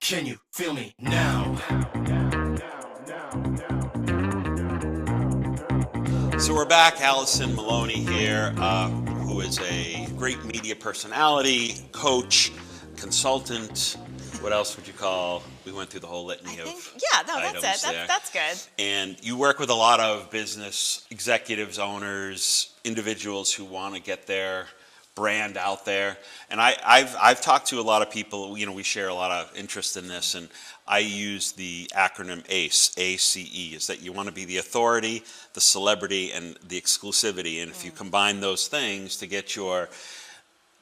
Can you feel me now? So we're back. Alison Maloni here, who is a great media personality, coach, consultant. What else would you call? We went through the whole litany of items that's it. there. That's good. And you work with a lot of business executives, owners, individuals who want to get their brand out there. And I've talked to a lot of people. You know, we share a lot of interest in this, and I use the acronym ACE, ACE, is that you want to be the authority, the celebrity, and the exclusivity. And if you combine those things to get your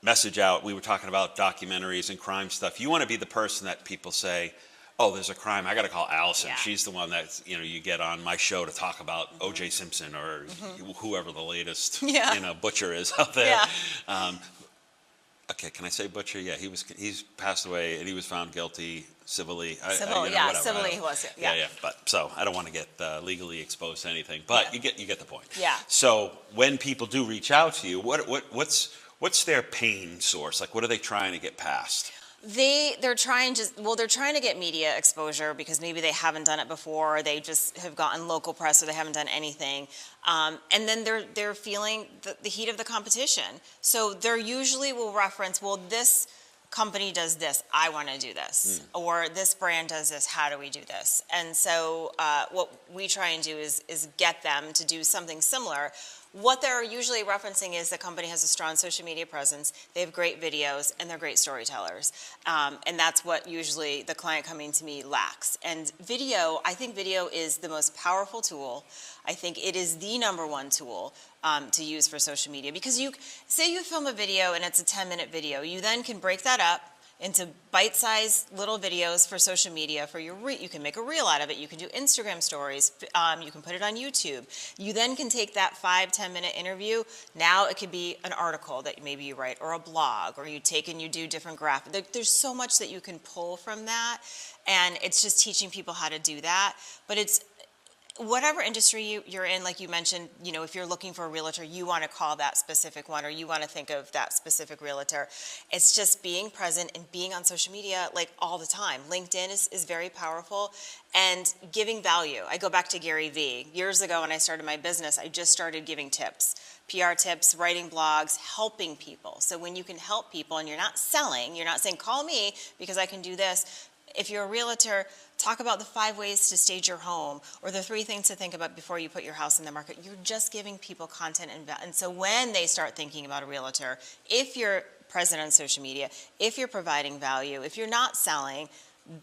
message out, we were talking about documentaries and crime stuff. You want to be the person that people say, oh, there's a crime, I got to call Alison. Yeah. She's the one that, you know, you get on my show to talk about O.J. Simpson or whoever the latest, butcher is out there. Yeah. Okay, can I say butcher? Yeah, he's passed away and he was found guilty civilly. Civilly he was. Yeah. But so I don't want to get legally exposed to anything, but you get the point. Yeah. So when people do reach out to you, what's their pain source? Like, what are they trying to get past? They're trying to get media exposure because maybe they haven't done it before, or they just have gotten local press, or they haven't done anything, and then they're feeling the heat of the competition. So they usually will reference, well, this company does this, I want to do this, or this brand does this, how do we do this? And so what we try and do is get them to do something similar. What they're usually referencing is the company has a strong social media presence, they have great videos, and they're great storytellers. And that's what usually the client coming to me lacks. And I think video is the most powerful tool. I think it is the #1 tool to use for social media. Because say you film a video and it's a 10-minute video, you then can break that up into bite-sized little videos for social media. You can make a reel out of it. You can do Instagram stories. You can put it on YouTube. You then can take that 5-10 minute interview. Now it could be an article that maybe you write, or a blog, or you take and you do different graphics. There's so much that you can pull from that, and it's just teaching people how to do that. But it's whatever industry you're in, like you mentioned, you know, if you're looking for a realtor, you want to call that specific one, or you want to think of that specific realtor. It's just being present and being on social media like all the time. LinkedIn is very powerful, and giving value. I go back to Gary Vee. Years ago when I started my business, I just started giving tips, PR tips, writing blogs, helping people. So when you can help people and you're not selling, you're not saying, call me because I can do this. If you're a realtor, talk about the 5 ways to stage your home, or the 3 things to think about before you put your house in the market. You're just giving people content, and so when they start thinking about a realtor, if you're present on social media, if you're providing value, if you're not selling,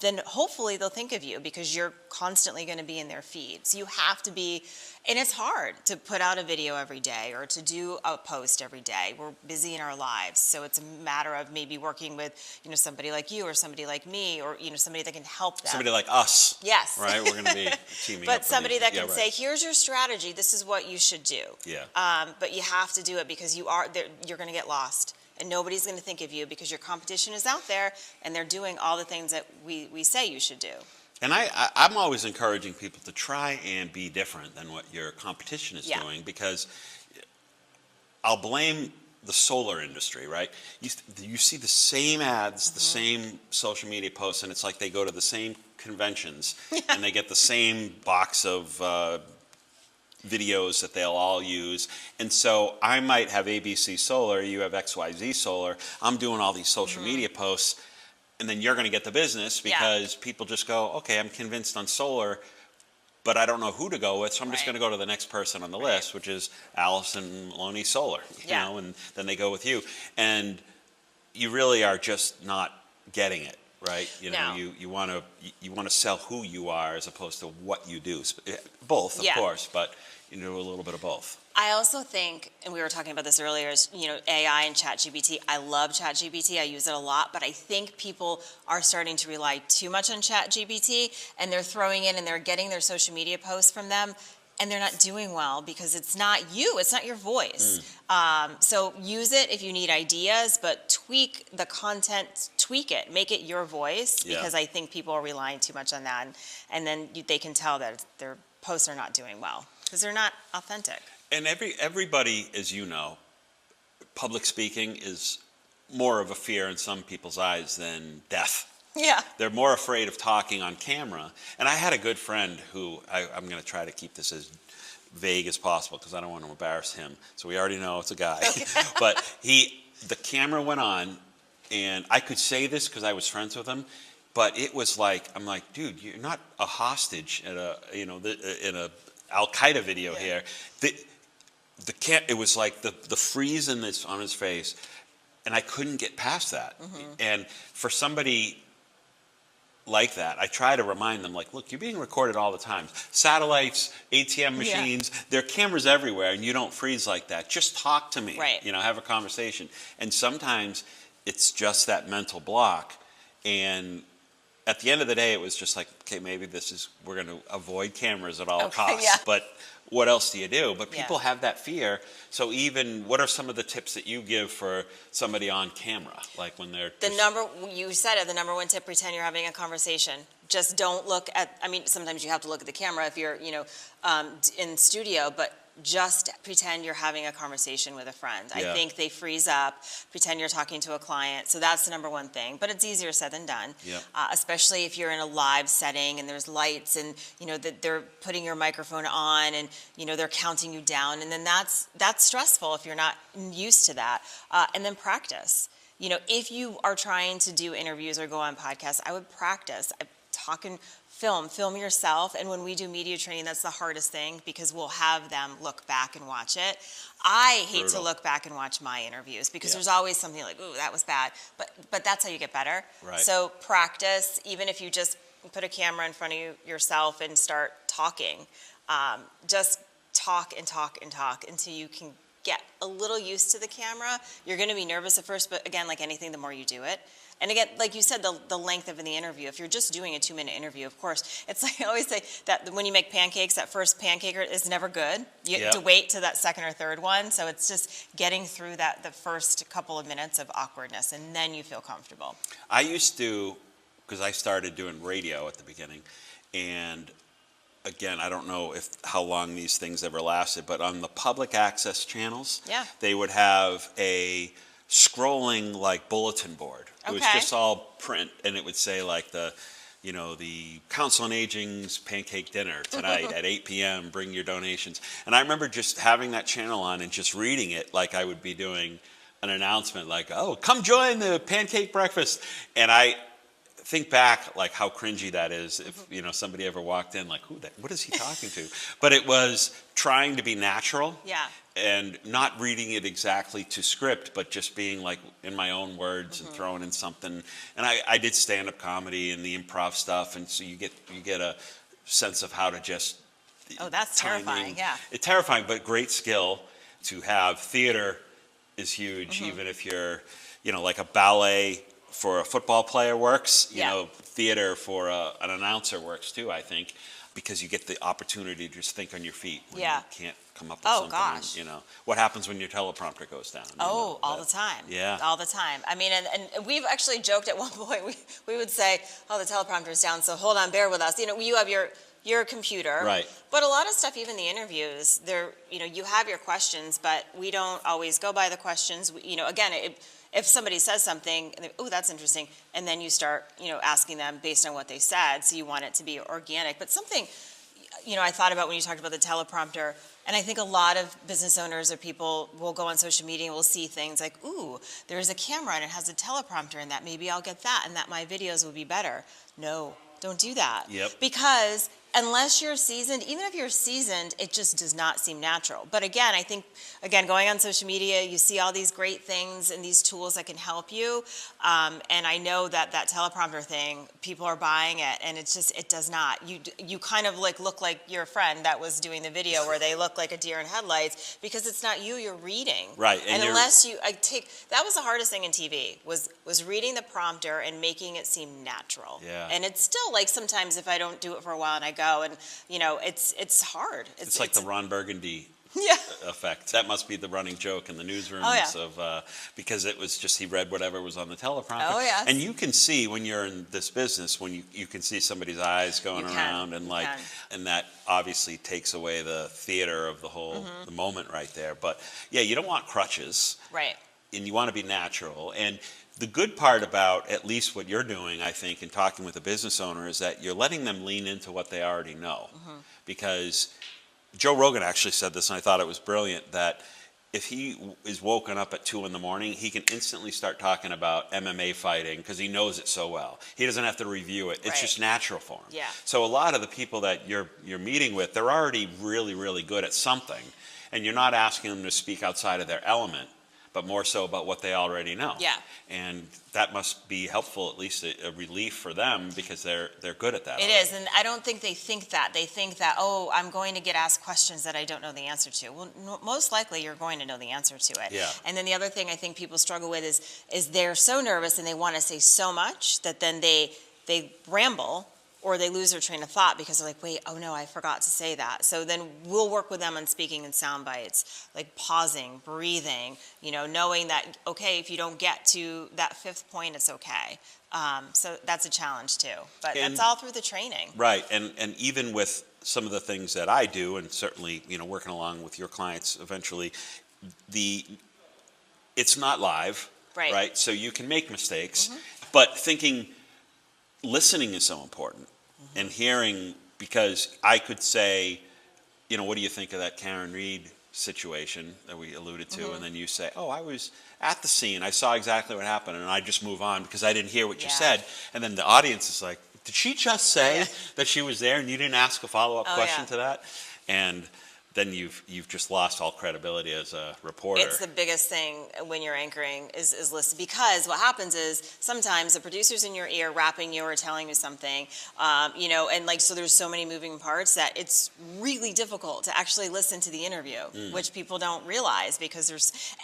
then hopefully they'll think of you because you're constantly going to be in their feed. So you have to be, and it's hard to put out a video every day or to do a post every day. We're busy in our lives. So it's a matter of maybe working with, you know, somebody like you or somebody like me, or, you know, somebody that can help them. Somebody like us. Yes. Right? We're going to be teaming up. But somebody that can say, here's your strategy. This is what you should do. Yeah. But you have to do it because you're going to get lost. And nobody's going to think of you because your competition is out there and they're doing all the things that we say you should do. And I'm always encouraging people to try and be different than what your competition is doing, because I'll blame the solar industry, right? You see the same ads, the same social media posts, and it's like they go to the same conventions and they get the same box of videos that they'll all use. And so I might have ABC Solar, you have XYZ Solar, I'm doing all these social media posts, and then you're going to get the business because people just go, okay, I'm convinced on solar, but I don't know who to go with, so I'm just going to go to the next person on the list, which is Alison Maloni Solar, you know, and then they go with you. And you really are just not getting it. Right, you know, you want to sell who you are as opposed to what you do. Both, of course, but you do a little bit of both. I also think, and we were talking about this earlier, is, you know, AI and ChatGPT. I love ChatGPT. I use it a lot, but I think people are starting to rely too much on ChatGPT, and they're throwing in and they're getting their social media posts from them, and they're not doing well because it's not you, it's not your voice. So use it if you need ideas, but tweak the content, tweak it, make it your voice, because I think people are relying too much on that, and then they can tell that their posts are not doing well because they're not authentic. And everybody, as you know, public speaking is more of a fear in some people's eyes than death. Yeah. They're more afraid of talking on camera. And I had a good friend who, I'm going to try to keep this as vague as possible because I don't want to embarrass him. So we already know it's a guy. Okay. But the camera went on, and I could say this because I was friends with him, but it was like, I'm like, dude, you're not a hostage in a Al-Qaeda video here. It was like the freeze on his face, and I couldn't get past that. Mm-hmm. And for somebody like that, I try to remind them, like, look, you're being recorded all the time. Satellites, ATM machines, there are cameras everywhere, and you don't freeze like that. Just talk to me. Right. Have a conversation. And sometimes it's just that mental block. And at the end of the day, it was just like, okay, maybe we're going to avoid cameras at all costs. Yeah. But what else do you do? But people have that fear. So what are some of the tips that you give for somebody on camera? Like when they're... You said it, the number one tip, pretend you're having a conversation. Just don't look at, sometimes you have to look at the camera if you're, in studio, but just pretend you're having a conversation with a friend. Yeah. I think they freeze up, pretend you're talking to a client. So that's the number one thing, but it's easier said than done. Yep. Especially if you're in a live setting and there's lights and, that they're putting your microphone on and, they're counting you down. And then that's stressful if you're not used to that. And then practice. If you are trying to do interviews or go on podcasts, I would practice. Film yourself, and when we do media training, that's the hardest thing because we'll have them look back and watch it. I hate to look back and watch my interviews because there's always something like, ooh, that was bad, but that's how you get better. Right. So practice, even if you just put a camera in front of yourself and start talking. Just talk and talk and talk until you can get a little used to the camera. You're going to be nervous at first, but again, like anything, the more you do it. And again, like you said, the length of the interview. If you're just doing a 2-minute interview, of course, it's like I always say that when you make pancakes, that first pancake is never good. You have to wait to that second or third one. So it's just getting through the first couple of minutes of awkwardness, and then you feel comfortable. I used to, because I started doing radio at the beginning, and again, I don't know how long these things ever lasted, but on the public access channels, they would have a scrolling like bulletin board. It was just all print, and it would say like the Council on Aging's pancake dinner tonight at 8 p.m. Bring your donations. And I remember just having that channel on and just reading it like I would be doing an announcement, like, "Oh, come join the pancake breakfast." And I think back like how cringy that is if somebody ever walked in like, what is he talking to? But it was trying to be natural. Yeah. And not reading it exactly to script, but just being like in my own words and throwing in something. And I did stand-up comedy and the improv stuff, and so you get a sense of how to just... Oh, that's terrifying, yeah. It's terrifying, but great skill to have. Theater is huge, even if you're, like a ballet for a football player works, theater for an announcer works too, I think, because you get the opportunity to just think on your feet when you can't come up with something. Gosh. What happens when your teleprompter goes down? All the time. Yeah. All the time. I mean, and we've actually joked at one point, we would say, oh, the teleprompter's down, so hold on, bear with us. You have your computer. Right. But a lot of stuff, even the interviews, you have your questions, but we don't always go by the questions. Again, if somebody says something, oh, that's interesting, and then you start, asking them based on what they said, so you want it to be organic. But something, I thought about when you talked about the teleprompter, and I think a lot of business owners or people will go on social media and will see things like, ooh, there's a camera and it has a teleprompter in that. Maybe I'll get that and that my videos will be better. No, don't do that. Yep. Because unless you're seasoned, even if you're seasoned, it just does not seem natural. But again, I think, going on social media, you see all these great things and these tools that can help you. And I know that teleprompter thing, people are buying it, and it does not. You kind of look like your friend that was doing the video where they look like a deer in headlights, because it's not you're reading. Right. And unless that was the hardest thing in TV, was reading the prompter and making it seem natural. Yeah. And it's still sometimes if I don't do it for a while and I go, and it's hard. It's like the Ron Burgundy effect. That must be the running joke in the newsrooms of because it was just he read whatever was on the teleprompter. Oh yeah. And you can see when you're in this business, when you can see somebody's eyes going around, and and that obviously takes away the theater of the whole the moment right there. But yeah, you don't want crutches. Right. And you want to be natural. And The good part about at least what you're doing, I think, in talking with a business owner is that you're letting them lean into what they already know. Because Joe Rogan actually said this, and I thought it was brilliant, that if he is woken up at 2 a.m, he can instantly start talking about MMA fighting because he knows it so well. He doesn't have to review it. It's Right. just natural for him. Yeah. So a lot of the people that you're meeting with, they're already really, really good at something. And you're not asking them to speak outside of their element, but more so about what they already know. Yeah. And that must be helpful, at least a relief for them, because they're good at that. It is, and I don't think they think that. They think that, oh, I'm going to get asked questions that I don't know the answer to. Well, most likely you're going to know the answer to it. Yeah. And then the other thing I think people struggle with is they're so nervous and they want to say so much that then they ramble, or they lose their train of thought because they're like, wait, oh no, I forgot to say that. So then we'll work with them on speaking in sound bites, like pausing, breathing, knowing that, okay, if you don't get to that fifth point, it's okay. So that's a challenge too, but that's all through the training. Right, and even with some of the things that I do, and certainly, working along with your clients eventually, it's not live, right? So you can make mistakes, but listening is so important, and hearing, because I could say, what do you think of that Karen Reed situation that we alluded to? And then you say, oh, I was at the scene, I saw exactly what happened, and I just move on because I didn't hear what you said. And then the audience is like, did she just say that she was there and you didn't ask a follow-up question to that? And then you've just lost all credibility as a reporter. It's the biggest thing when you're anchoring is listen, because what happens is sometimes the producer's in your ear rapping you or telling you something, and so there's so many moving parts that it's really difficult to actually listen to the interview, which people don't realize because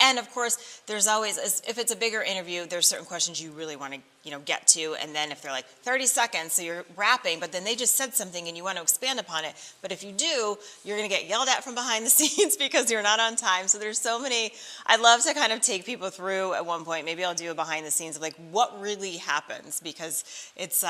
and of course there's always, if it's a bigger interview, there's certain questions you really want to get to, and then if they're like 30 seconds, so you're rapping, but then they just said something and you want to expand upon it. But if you do, you're going to get yelled at from behind the scenes because you're not on time. So there's so many, I'd love to kind of take people through at one point. Maybe I'll do a behind the scenes of like what really happens, because it's,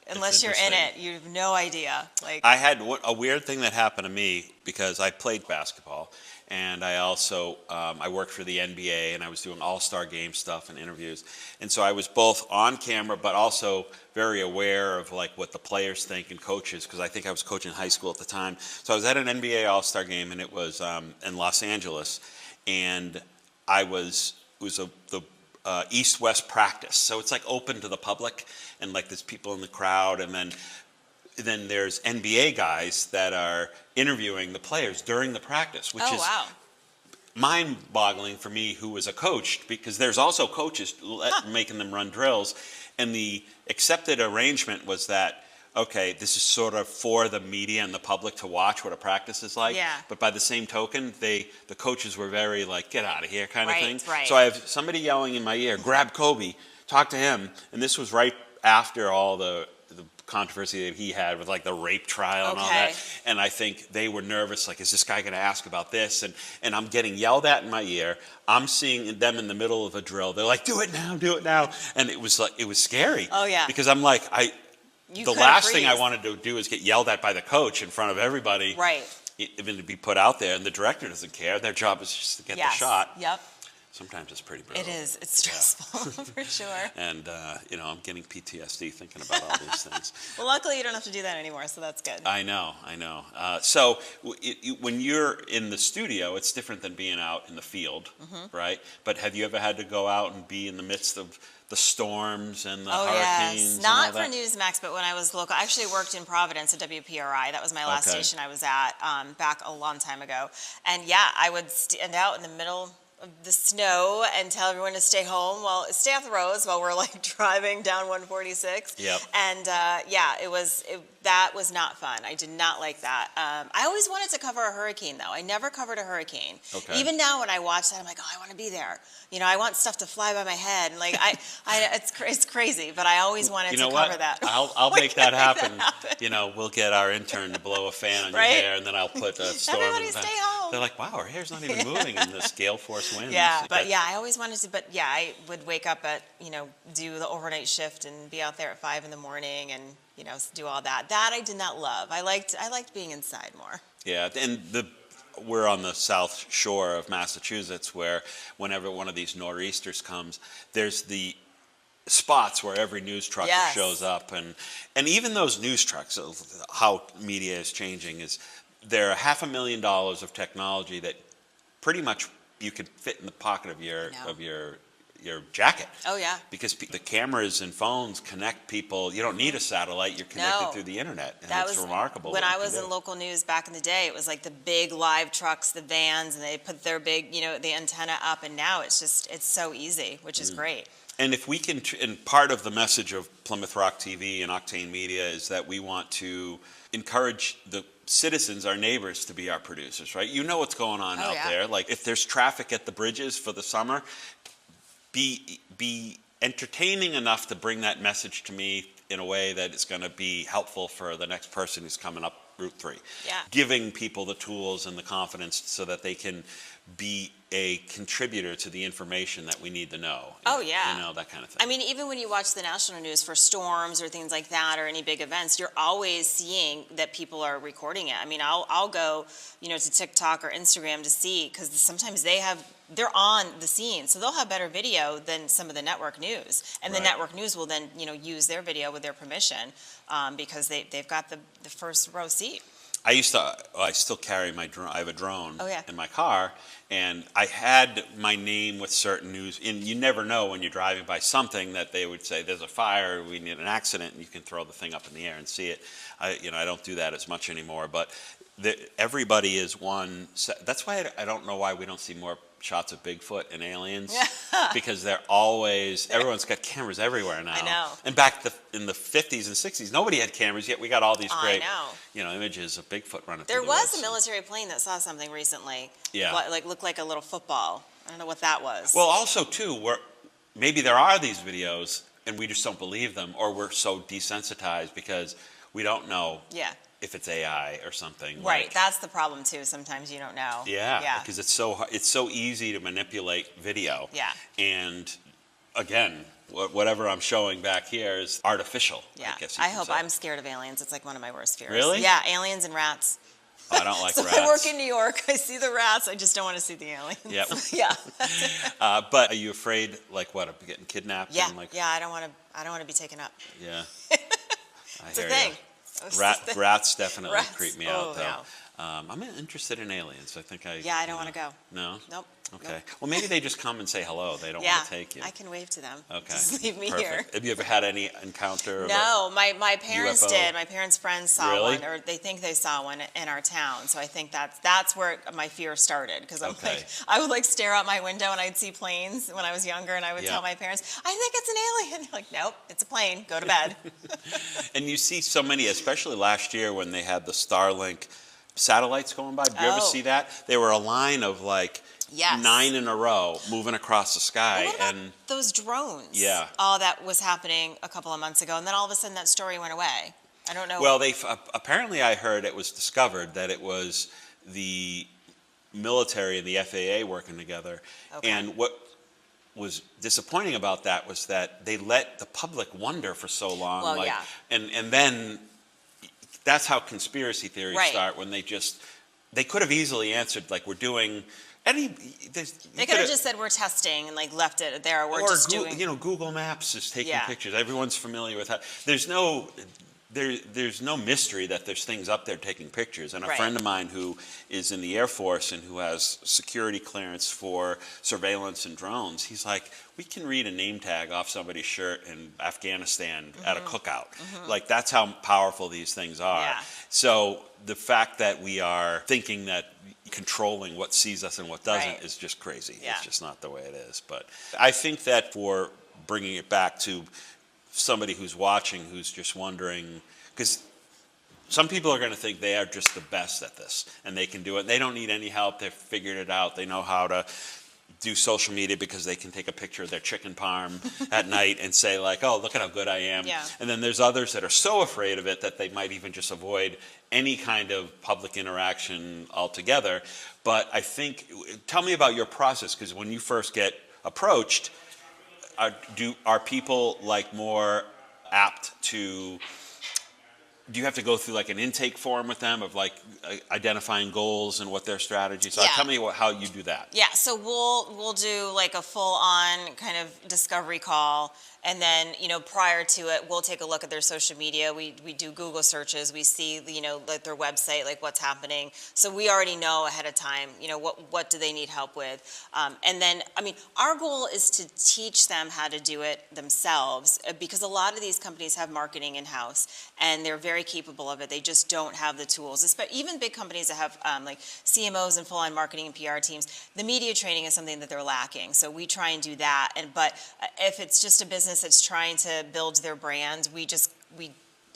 unless you're in it, you have no idea. I had a weird thing that happened to me because I played basketball. And I also, I worked for the NBA, and I was doing all-star game stuff and interviews. And so I was both on camera, but also very aware of like what the players think and coaches, because I think I was coaching high school at the time. So I was at an NBA all-star game, and it was in Los Angeles. And it was the East-West practice. So it's like open to the public, and like there's people in the crowd, and then there's NBA guys that are interviewing the players during the practice, which is mind-boggling for me, who was a coach, because there's also coaches making them run drills. And the accepted arrangement was that, okay, this is sort of for the media and the public to watch what a practice is like. Yeah. But by the same token, the coaches were very like, get out of here kind of thing. Right. So I have somebody yelling in my ear, grab Kobe, talk to him. And this was right after all the controversy that he had with like the rape trial and all that. And I think they were nervous, like, is this guy going to ask about this? And I'm getting yelled at in my ear. I'm seeing them in the middle of a drill. They're like, do it now. And it was scary. Oh, yeah. Because I'm like, the last thing I wanted to do is get yelled at by the coach in front of everybody. Right. Even to be put out there, and the director doesn't care. Their job is just to get the shot. Yep. Sometimes it's pretty brutal. It is. It's stressful for sure. And, I'm getting PTSD thinking about all these things. Well, luckily you don't have to do that anymore, so that's good. I know. So when you're in the studio, it's different than being out in the field, right? But have you ever had to go out and be in the midst of the storms and the hurricanes? Yes. Not and for all that? Newsmax, but when I was local. I actually worked in Providence at WPRI. That was my last station I was at back a long time ago. And I would stand out in the middle of the snow and tell everyone to stay home, stay off the roads while we're like driving down 146. Yep. And that was not fun. I did not like that. I always wanted to cover a hurricane though. I never covered a hurricane. Okay. Even now when I watch that, I'm like, oh, I want to be there. I want stuff to fly by my head. And like, it's crazy, but I always wanted to cover that. I'll make that happen. We'll get our intern to blow a fan on your hair, and then I'll put a storm. Everybody in the stay home. They're like, wow, our hair's not even moving in this gale force wind. I always wanted to, I would wake up at, do the overnight shift and be out there at 5 a.m. and, do all that. That I did not love. I liked being inside more. Yeah, and we're on the south shore of Massachusetts, where whenever one of these nor'easters comes, there's the spots where every news trucker Yes. shows up, and even those news trucks, how media is changing is there are $500,000 of technology that pretty much you could fit in the pocket of your jacket. Oh, yeah. Because the cameras and phones connect people. You don't need a satellite. You're connected No. through the internet, and That it's was remarkable. when what I you can was in do. local news back in the day. It was like the big live trucks, the vans, and they put their big, the antenna up. And now it's so easy, which is great. And if we can, and part of the message of Plymouth Rock TV and Oktane Media is that we want to encourage the citizens, our neighbors, to be our producers, right? You know what's going on out yeah. there. Like if there's traffic at the bridges for the summer, be entertaining enough to bring that message to me in a way that is going to be helpful for the next person who's coming up Route 3. Yeah. Giving people the tools and the confidence so that they can be a contributor to the information that we need to know. Oh, yeah. You know, that kind of thing. I mean, even when you watch the national news for storms or things like that or any big events, you're always seeing that people are recording it. I mean, I'll go, to TikTok or Instagram to see, because sometimes they're on the scene, so they'll have better video than some of the network news. And the Right. network news will then, use their video with their permission because they've got the first row seat. I still carry my drone. I have a drone Oh, yeah. in my car, and I had my name with certain news. And you never know when you're driving by something that they would say, there's a fire, we need an accident, and you can throw the thing up in the air and see it. I don't do that as much anymore, but everybody is one. That's why I don't know why we don't see more shots of Bigfoot and aliens, because they're always, everyone's got cameras everywhere now. I know. And back in the 50s and 60s, nobody had cameras, yet we got all these great, I know. images of Bigfoot running There through the was woods. a military plane that saw something recently. Yeah. Looked like a little football. I don't know what that was. Well, also, too, maybe there are these videos, and we just don't believe them, or we're so desensitized because we don't know yeah. if it's AI or something. Right. Like, That's the problem too. Sometimes you don't know. yeah, because it's so easy to manipulate video. Yeah. And again, whatever I'm showing back here is artificial. Yeah. I guess you can say. I'm scared of aliens. It's like one of my worst fears. Really? Yeah. Aliens and rats. I don't like So rats. I work in New York. I see the rats. I just don't want to see the aliens. Yep. Yeah. But are you afraid, like what, of getting kidnapped? Yeah. And like, Yeah. I don't want to be taken up. Yeah. I It's a hear thing. ya. It's a thing. Rats definitely Rats. creep me Oh, out, though. yeah. I'm interested in aliens. I think Yeah, I don't want to go. No? Nope. Okay. Nope. Well, maybe they just come and say hello. They don't Yeah. want to take you. I can wave to them. Okay. Just leave me Perfect. here. Have you ever had any encounter? Of No, my parents UFO? did. My parents' friends saw Really? one, or they think they saw one in our town. So I think that's where my fear started. Because Okay. I would stare out my window and I'd see planes when I was younger, and I would Yeah. tell my parents, I think it's an alien. They're like, nope, it's a plane. Go to bed. And you see so many, especially last year when they had the Starlink satellites going by. Did you ever Oh. see that? They were a line of like Yes. 9 in a row moving across the sky. What about And those drones? Yeah. All that was happening a couple of months ago, and then all of a sudden that story went away. I don't know. well, apparently I heard it was discovered that it was the military and the FAA working together. Okay. And what was disappointing about that was that they let the public wonder for so long. Well, yeah. And then that's how conspiracy theories Right. start, when they could have easily answered, like, we're doing any. they could have just said we're testing and left it there. Or we're or just doing. Google Maps is taking Yeah. pictures. Everyone's familiar with that. There's no mystery that there's things up there taking pictures. And a Right. friend of mine who is in the Air Force and who has security clearance for surveillance and drones, he's like, we can read a name tag off somebody's shirt in Afghanistan at a cookout. Like, that's how powerful these things are. Yeah. So the fact that we are thinking that controlling what sees us and what doesn't Right. is just crazy. Yeah. It's just not the way it is. But I think that for bringing it back to somebody who's watching, who's just wondering, because some people are going to think they are just the best at this and they can do it. They don't need any help. They've figured it out. They know how to do social media because they can take a picture of their chicken parm at night and say, like, oh, look at how good I am. Yeah. And then there's others that are so afraid of it that they might even just avoid any kind of public interaction altogether. But I think, tell me about your process, because when you first get approached, are people more apt to do you have to go through like an intake form with them of like identifying goals and what their strategies are? Yeah. Tell me how you do that. Yeah, so we'll do like a full-on kind of discovery call, and then, you know, prior to it, we'll take a look at their social media. We do Google searches. We see, you know, like their website, like what's happening. So we already know ahead of time, you know, what do they need help with. And then, I mean, our goal is to teach them how to do it themselves, because a lot of these companies have marketing in-house, and they're very capable of it. They just don't have the tools. Even big companies that have like CMOs and full-on marketing and PR teams, the media training is something that they're lacking. So we try and do that. But if it's just a business that's trying to build their brand, we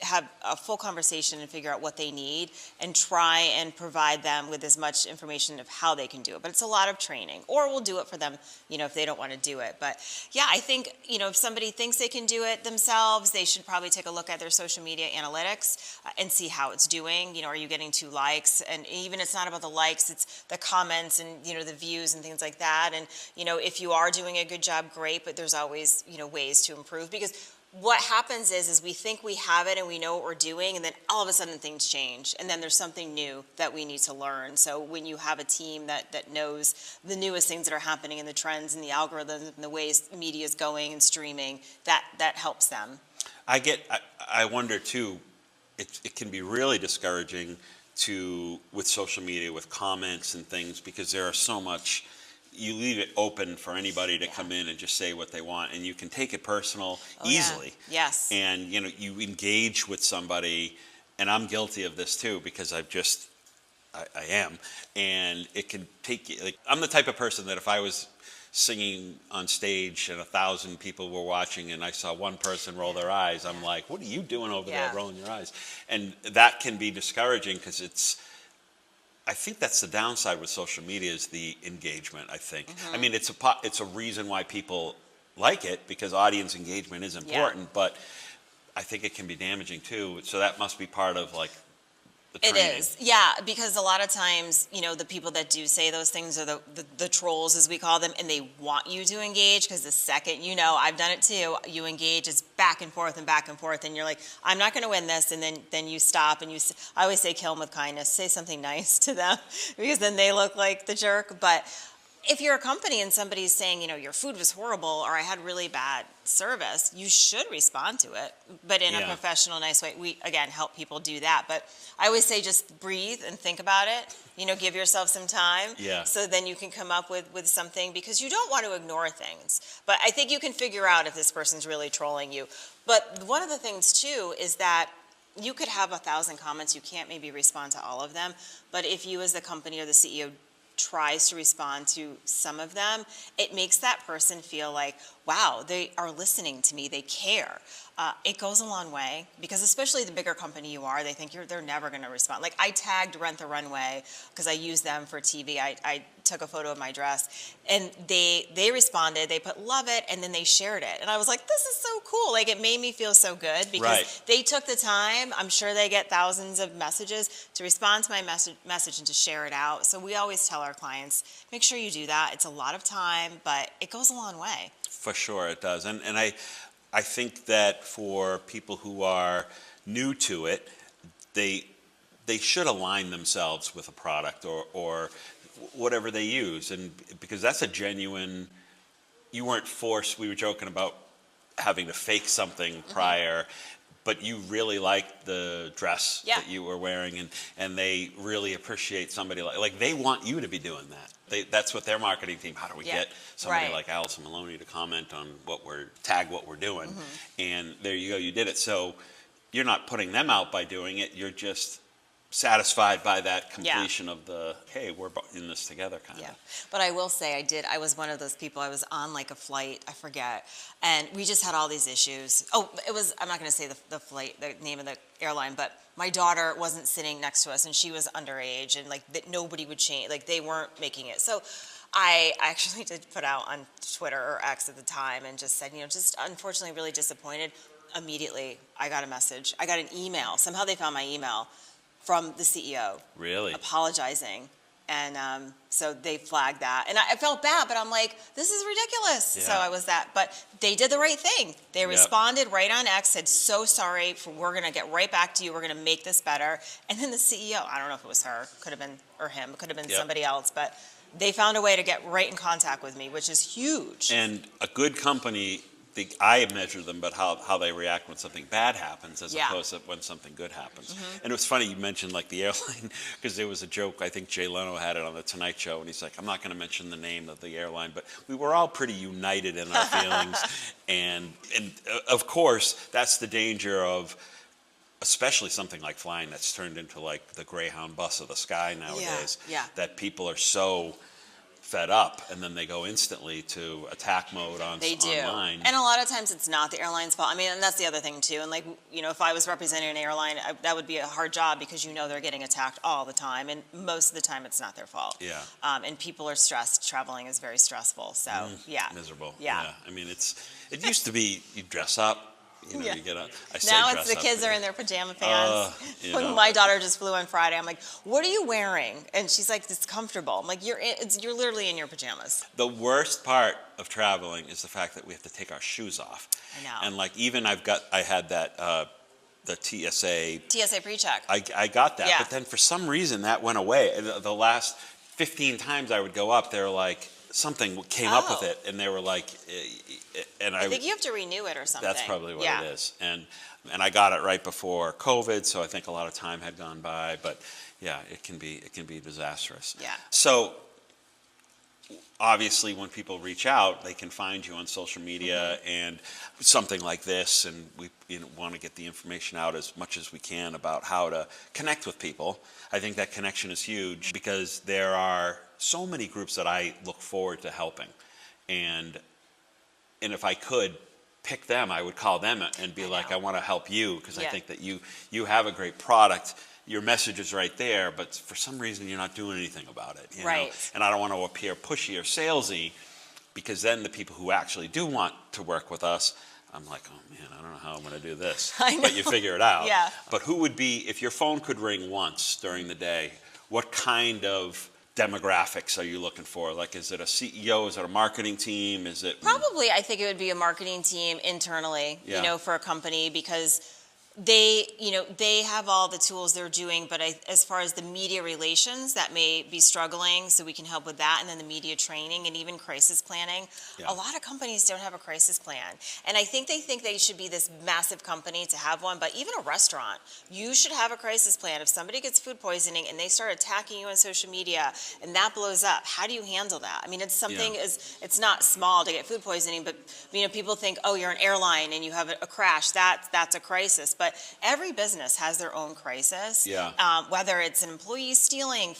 have a full conversation and figure out what they need and try and provide them with as much information of how they can do it. But it's a lot of training, or we'll do it for them, you know, if they don't want to do it. But yeah, I think, you know, if somebody thinks they can do it themselves, they should probably take a look at their social media analytics and see how it's doing. You know, are you getting 2 likes? And even it's not about the likes, it's the comments and, you know, the views and things like that. And, you know, if you are doing a good job, great, but there's always, you know, ways to improve, because what happens is we think we have it and we know what we're doing, and then all of a sudden things change, and then there's something new that we need to learn. So when you have a team that knows the newest things that are happening and the trends and the algorithms and the ways media is going and streaming, that helps them. I wonder too, it can be really discouraging with social media, with comments and things, because there are so much. You leave it open for anybody to come in and just say what they want, and you can take it personal easily. Yeah. Yes. And, you know, you engage with somebody, and I'm guilty of this too, because I am, and it can take you, like, I'm the type of person that if I was singing on stage and 1,000 people were watching and I saw one person roll their eyes, I'm like, what are you doing over there rolling your eyes? And that can be discouraging, because I think that's the downside with social media, is the engagement, I think. Mm-hmm. I mean, it's a reason why people like it, because audience engagement is important, but I think it can be damaging too. So that must be part of like the training. It is, yeah, because a lot of times, you know, the people that do say those things are the trolls, as we call them, and they want you to engage, because the second, you know, I've done it too, you engage, it's back and forth, and you're like, I'm not going to win this, and then you stop, and I always say kill them with kindness, say something nice to them, because then they look like the jerk. But if you're a company and somebody's saying, you know, your food was horrible, or I had really bad service, you should respond to it, but in a professional, nice way. We, again, help people do that. But I always say just breathe and think about it. You know, give yourself some time. Yeah. So then you can come up with something, because you don't want to ignore things. But I think you can figure out if this person's really trolling you. But one of the things, too, is that you could have 1,000 comments. You can't maybe respond to all of them. But if you as the company or the CEO tries to respond to some of them, it makes that person feel like, wow, they are listening to me, they care. It goes a long way, because especially the bigger company you are, they think they're never going to respond. Like, I tagged Rent the Runway because I use them for TV. I took a photo of my dress, and they responded. They put love it, and then they shared it. And I was like, this is so cool. Like, it made me feel so good, because they took the time. I'm sure they get thousands of messages to respond to my message and to share it out. So we always tell our clients, make sure you do that. It's a lot of time, but it goes a long way. For sure it does. And I think that for people who are new to it, they should align themselves with a product or whatever they use, and because that's a genuine. You weren't forced. We were joking about having to fake something prior, but you really liked the dress that you were wearing, and they really appreciate somebody like they want you to be doing that. That's what their marketing team. How do we get somebody like Alison Maloni to comment on tag what we're doing? And there you go. You did it. So you're not putting them out by doing it. You're just satisfied by that completion of the, hey, we're in this together kind of. But I will say I was one of those people. I was on like a flight, I forget, and we just had all these issues. Oh, it was, I'm not going to say the flight, the name of the airline, but my daughter wasn't sitting next to us, and she was underage, and like that nobody would change, like they weren't making it. So I actually did put out on Twitter or X at the time and just said, you know, just unfortunately really disappointed. Immediately I got a message. I got an email. Somehow they found my email from the CEO. Really? Apologizing And so they flagged that. And I felt bad, but I'm like, this is ridiculous. So I was that. But they did the right thing. They responded right on X, said, so sorry, we're going to get right back to you. We're going to make this better. And then the CEO, I don't know if it was her, could have been, or him, could have been somebody else, but they found a way to get right in contact with me, which is huge. And a good company, I measure them, but how they react when something bad happens as opposed to when something good happens. And it was funny you mentioned like the airline, because there was a joke, I think Jay Leno had it on the Tonight Show, and he's like, I'm not going to mention the name of the airline, but we were all pretty united in our feelings. and of course, that's the danger of, especially something like flying that's turned into like the Greyhound bus of the sky nowadays, that people are so fed up, and then they go instantly to attack mode online. They do. And a lot of times it's not the airline's fault. I mean, and that's the other thing too. And like, you know, if I was representing an airline, that would be a hard job because you know they're getting attacked all the time, and most of the time it's not their fault. Yeah. And people are stressed. Traveling is very stressful. So miserable. Yeah. I mean, it used to be you dress up. You know, you get up. Now it's the kids are in their pajama pants. When my daughter just flew on Friday, I'm like, "What are you wearing?" And she's like, "It's comfortable." I'm like, "You're literally in your pajamas." The worst part of traveling is the fact that we have to take our shoes off. I know. And like even I had that the TSA pre-check. I got that, but then for some reason that went away. The last 15 times I would go up, they were like, something came up with it, and they were like, and I think you have to renew it or something. That's probably what it is. And I got it right before COVID, so I think a lot of time had gone by. But yeah, it can be disastrous. Yeah. So obviously, when people reach out, they can find you on social media and something like this, and we want to get the information out as much as we can about how to connect with people. I think that connection is huge because there are so many groups that I look forward to helping, and if I could pick them, I would call them and be like, I want to help you because I think that you have a great product. Your message is right there, but for some reason you're not doing anything about it. You know? And I don't want to appear pushy or salesy, because then the people who actually do want to work with us, I'm like, oh man, I don't know how I'm going to do this. But you figure it out. But who would be, if your phone could ring once during the day, what kind of demographics are you looking for? Like, is it a CEO? Is it a marketing team? Is it probably? I think it would be a marketing team internally, you know, for a company, because they have all the tools they're doing, but as far as the media relations, that may be struggling, so we can help with that, and then the media training and even crisis planning. A lot of companies don't have a crisis plan, and I think they should be this massive company to have one, but even a restaurant, you should have a crisis plan. If somebody gets food poisoning and they start attacking you on social media and that blows up, how do you handle that? I mean, it's something it's not small to get food poisoning, but you know, people think, oh, you're an airline and you have a crash, that's a crisis. But every business has their own crisis. Whether it's an employee stealing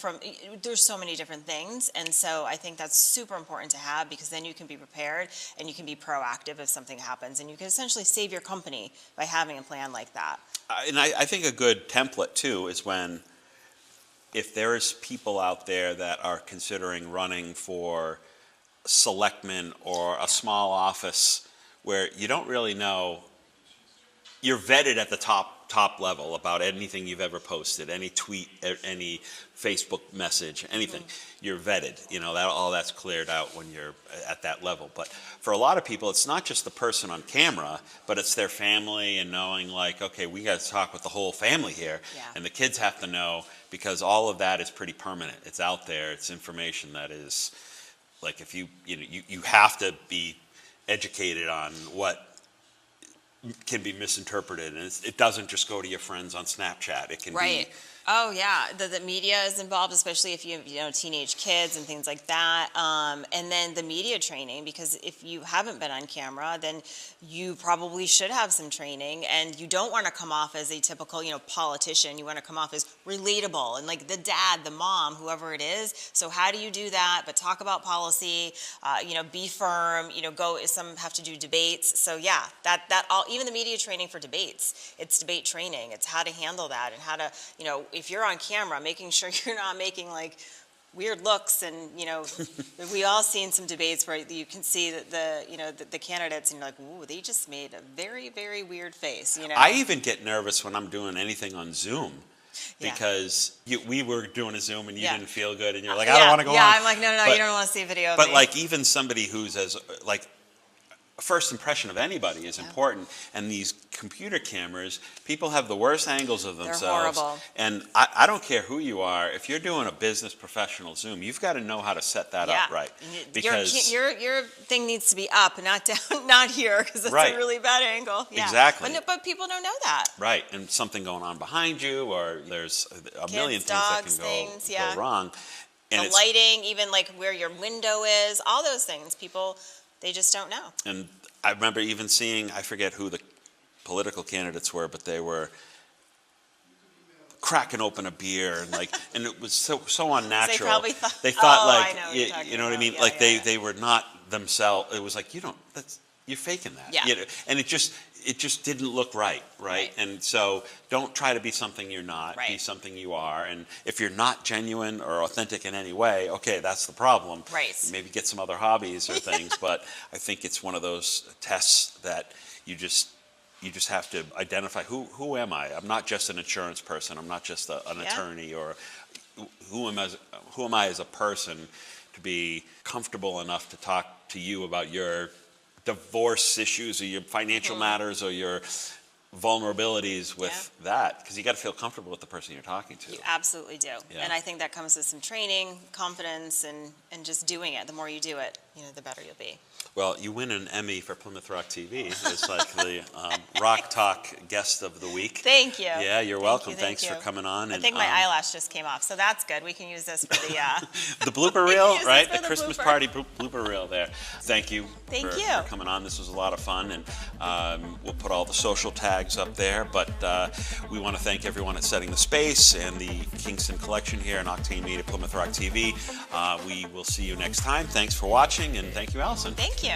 there's so many different things. And so I think that's super important to have, because then you can be prepared and you can be proactive if something happens. And you can essentially save your company by having a plan like that. And I think a good template too is when, if there's people out there that are considering running for selectmen or a small office where you don't really know, you're vetted at the top level about anything you've ever posted, any tweet, any Facebook message, anything. You're vetted. You know, all that's cleared out when you're at that level. But for a lot of people, it's not just the person on camera, but it's their family, and knowing like, okay, we got to talk with the whole family here, and the kids have to know, because all of that is pretty permanent. It's out there. It's information that is, like, if you have to be educated on what can be misinterpreted, and it doesn't just go to your friends on Snapchat. It can be. Oh yeah, the media is involved, especially if you have teenage kids and things like that. And then the media training, because if you haven't been on camera, then you probably should have some training, and you don't want to come off as a typical politician. You want to come off as relatable and like the dad, the mom, whoever it is. So how do you do that? But talk about policy. Be firm. Some have to do debates. So yeah, that all, even the media training for debates, it's debate training. It's how to handle that, and how to if you're on camera, making sure you're not making like weird looks, and we all seen some debates where you can see that the candidates, and you're like, ooh, they just made a very, very weird face. I even get nervous when I'm doing anything on Zoom, Yeah. because we were doing a Zoom and you Yeah. didn't feel good and you're like, I don't want to go on. Yeah, I'm like, no, But- you don't want to see a video of But me. like even somebody who's as like a first impression of anybody is important, and these computer cameras, people have the worst angles of themselves. horrible. And I don't care who you are, if you're doing a business professional Zoom, you've got to know how to set that up right. Because your thing needs to be up, not down, not here, because that's Right. a really bad angle. Yeah. Exactly. But people don't know that. right, and something going on behind you, or there's a million things dogs, that can things, go wrong. And The it's, lighting, even like where your window is, all those things, people, they just don't know. and I remember even seeing, I forget who the political candidates were, but they were cracking open a beer and like, and it was so unnatural. probably thought- they thought Oh, like, I know what you're talking you know what I about. mean? Yeah, like yeah, yeah. they were not themselves. It was like, you're faking that. Yeah. You know? And it just didn't look right. Right. And so don't try to be something you're not. Be Right. something you are. And if you're not genuine or authentic in any way, okay, that's the problem. Right. Maybe get some other hobbies or things. But I think it's one of those tests that you just have to identify who am I? I'm not just an insurance person. I'm not just an attorney, or who am I as a person to be comfortable enough to talk to you about your divorce issues or your financial matters or your vulnerabilities with that, because you got to feel comfortable with the person you're talking to. You absolutely do. Yeah. And I think that comes with some training, confidence, and just doing it. The more you do it, the better you'll be. Well, you win an Emmy for Plymouth Rock TV. It's like the Rock Talk Guest of the Week. Thank you. Yeah, you're Thank welcome. you, thank Thanks for you. coming on. I And, think my eyelash just came off, so that's good. We can use this for the the blooper We can reel, use this right? for The the Christmas blooper. party blooper reel there. Thank you. Thank for, you. for coming on. This was a lot of fun, and we'll put all the social tags up there. But we want to thank everyone at Setting the Space and the Kingston Collection here in Oktane Media, Plymouth Rock TV. We will see you next time. Thanks for watching, and thank you, Alison. Thank you.